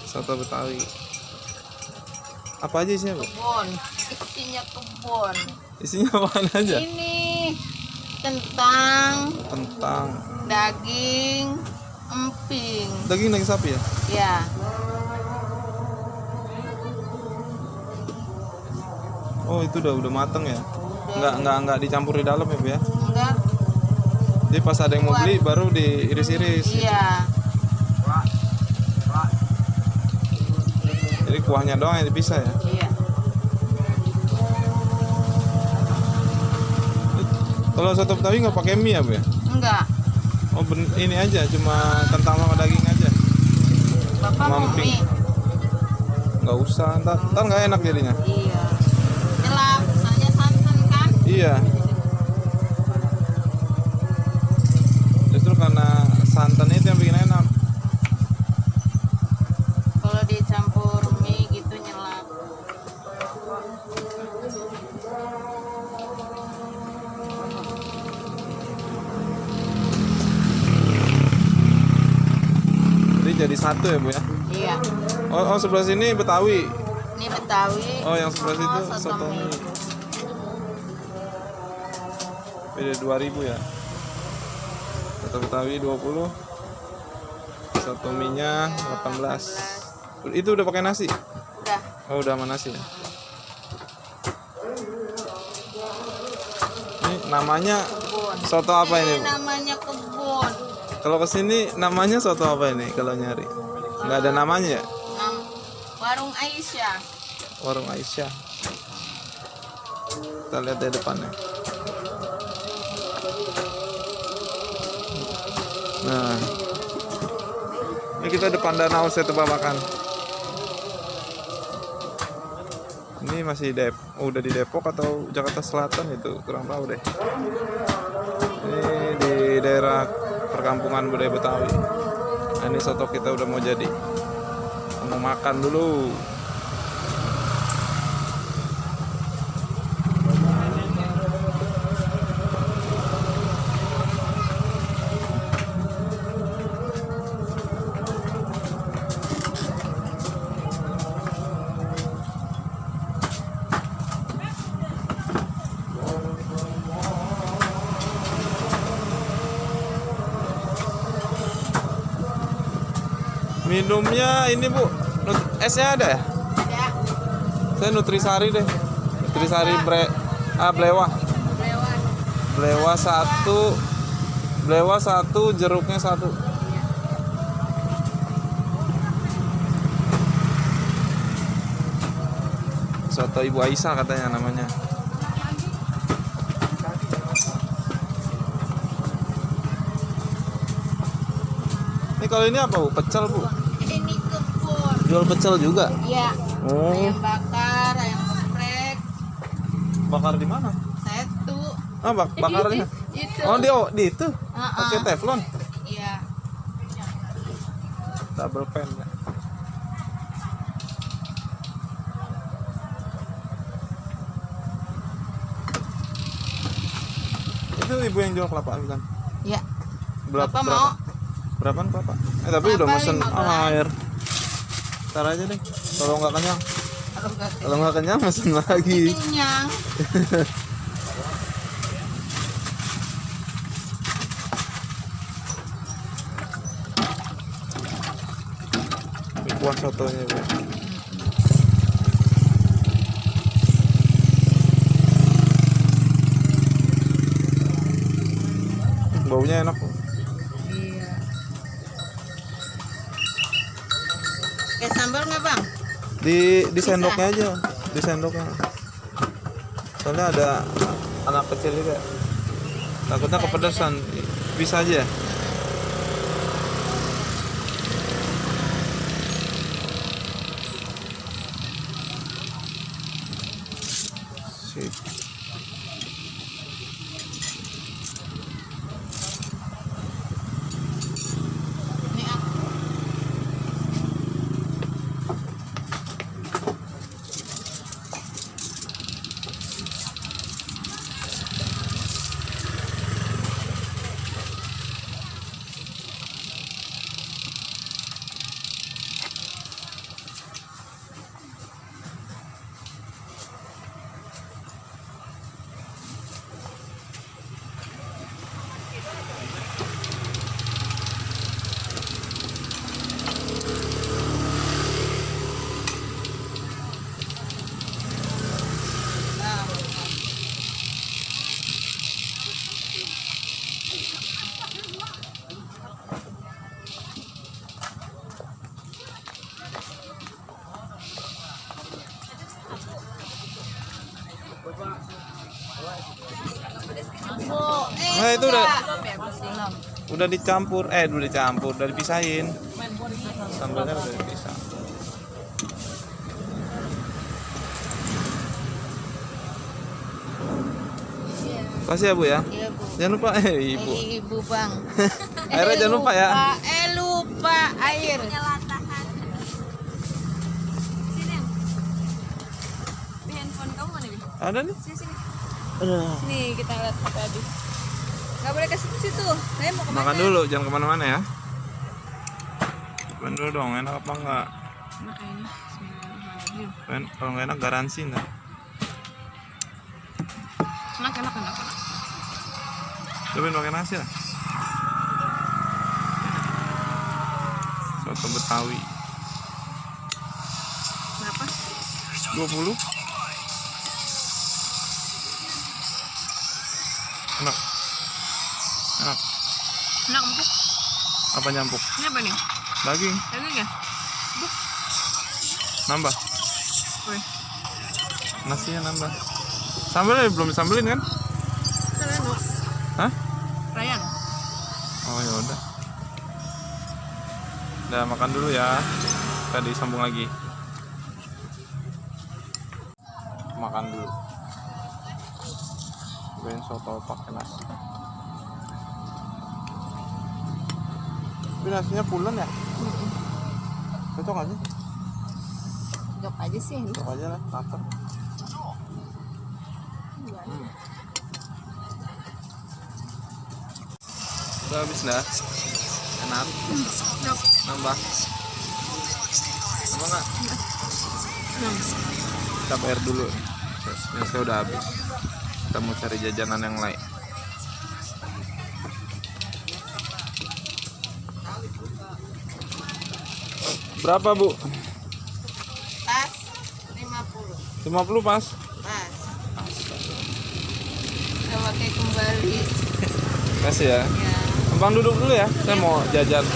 Soto Betawi. Apa aja isinya, Bu? Kebun, isinya kebun. Isinya apaan aja? Ini kentang, daging, emping. Daging sapi ya? Ya, Oh, itu udah mateng ya? Enggak dicampur di dalam ya, Bu ya? enggak. Jadi pas ada yang mau beli baru diiris-iris. Iya. Jadi kuahnya doang yang dipisah ya? Iya. Kalau soto Betawi nggak pakai mie ya, Bu ya? Enggak. Oh, ini aja, cuma kentang sama daging aja. Bapak mau Mamping. mie? Nggak usah, ntar nggak enak jadinya. Iya. Jelak, soalnya santan kan? Iya. Justru karena santan itu yang bikin enak. Kalau dicampur mie gitu nyelak. Jadi satu ya, Bu ya? Iya. Oh, sebelah sini Betawi. Ini Betawi. Oh, yang sebelah situ soto mie. mie. Beda 2.000 ya. Soto Betawi 20. Soto mie-nya 18. Itu udah pakai nasi? Udah. Oh, udah sama nasi ya. Ini namanya Kebun. soto apa ini, Bu? Namanya kebun. Kalau kesini namanya soto apa ini kalau nyari? Nggak ada namanya ya? Warung Aisyah. Warung Aisyah. Kita lihat dari depannya. Nah, ini kita depan Danau Setu Babakan. Ini masih udah di Depok atau Jakarta Selatan itu kurang tahu deh. Ini di daerah perkampungan budaya Betawi. Nah, ini soto kita udah mau jadi. Mau makan dulu. Minumnya ini, Bu, esnya ada ya? Ada. Saya Nutrisari deh. Nutrisari Blewa. Blewa satu, jeruknya satu. Soto Ibu Aisyah katanya namanya. Ini kalau ini apa, Bu? Pecel, Bu? Ini kebun. Jual pecel juga? Iya. Oh. Ayam bakar, ayam geprek. Bakar di mana? Satu. Ah, bakarnya. Itu. Oh, di itu. Pakai teflon. Iya. Double pan ya. Itu ibu yang jual kelapa kan? Iya. Berapa? Bapak mau? Berapaan kelapa? Tapi udah Kelapa mesen 15. air. Ntar aja deh. Kalau nggak kenyang. Kalau Kalau nggak kenyang mesen lagi. kenyang. Ini kuah sotonya, Bu. Baunya enak, Bu. Iya. Kayak sambal nggak, Bang? Di sendoknya aja, di sendoknya. Soalnya ada anak kecil juga. Takutnya kepedesan. Bisa aja. Sip. Ini aku. itu udah Belum. udah dicampur, udah dipisahin. Sambalnya udah dipisah. Kasih ya Bu ya. Iya, Bu. Jangan lupa Ibu. Ibu Bang. Airnya jangan lupa ya. Lupa air. Sini. Handphone kamu mana, Bi? Ada nih. Sini. Aduh. Sini kita lihat HP Abi. Nggak boleh ke situ. Saya mau kemana? Makan dulu, jangan kemana-mana ya. Makan dulu dong, enak apa enggak? Makan ini. Bismillahirrahmanirrahim. Kan kalau nggak enak garansi nggak. Enak. Cobain pakai nasi lah. Soto Betawi Berapa? 20. Enak. Enak. Enak empuk. Apa nyampuk? Ini apa nih? Daging. Daging ya? Nambah. Wih. Nasinya nambah. Sambalnya belum disambelin kan? Ryan. Hah? Ryan. Oh ya udah. Udah makan dulu ya. Kita disambung lagi. Makan dulu. Cobain soto pakai nasi. Tapi nasinya pulen ya? Cocok aja. Jok aja sih. Cocok aja lah, lapar. Udah habis dah. Enak. Nambah. Apa enggak? Kita bayar dulu. Yang saya udah habis. Kita mau cari jajanan yang lain. Berapa Bu? Pas 50. 50 pas? Pas. Kita pakai kembali. Kasih ya. Ya. Abang duduk dulu ya. Saya mau jajan.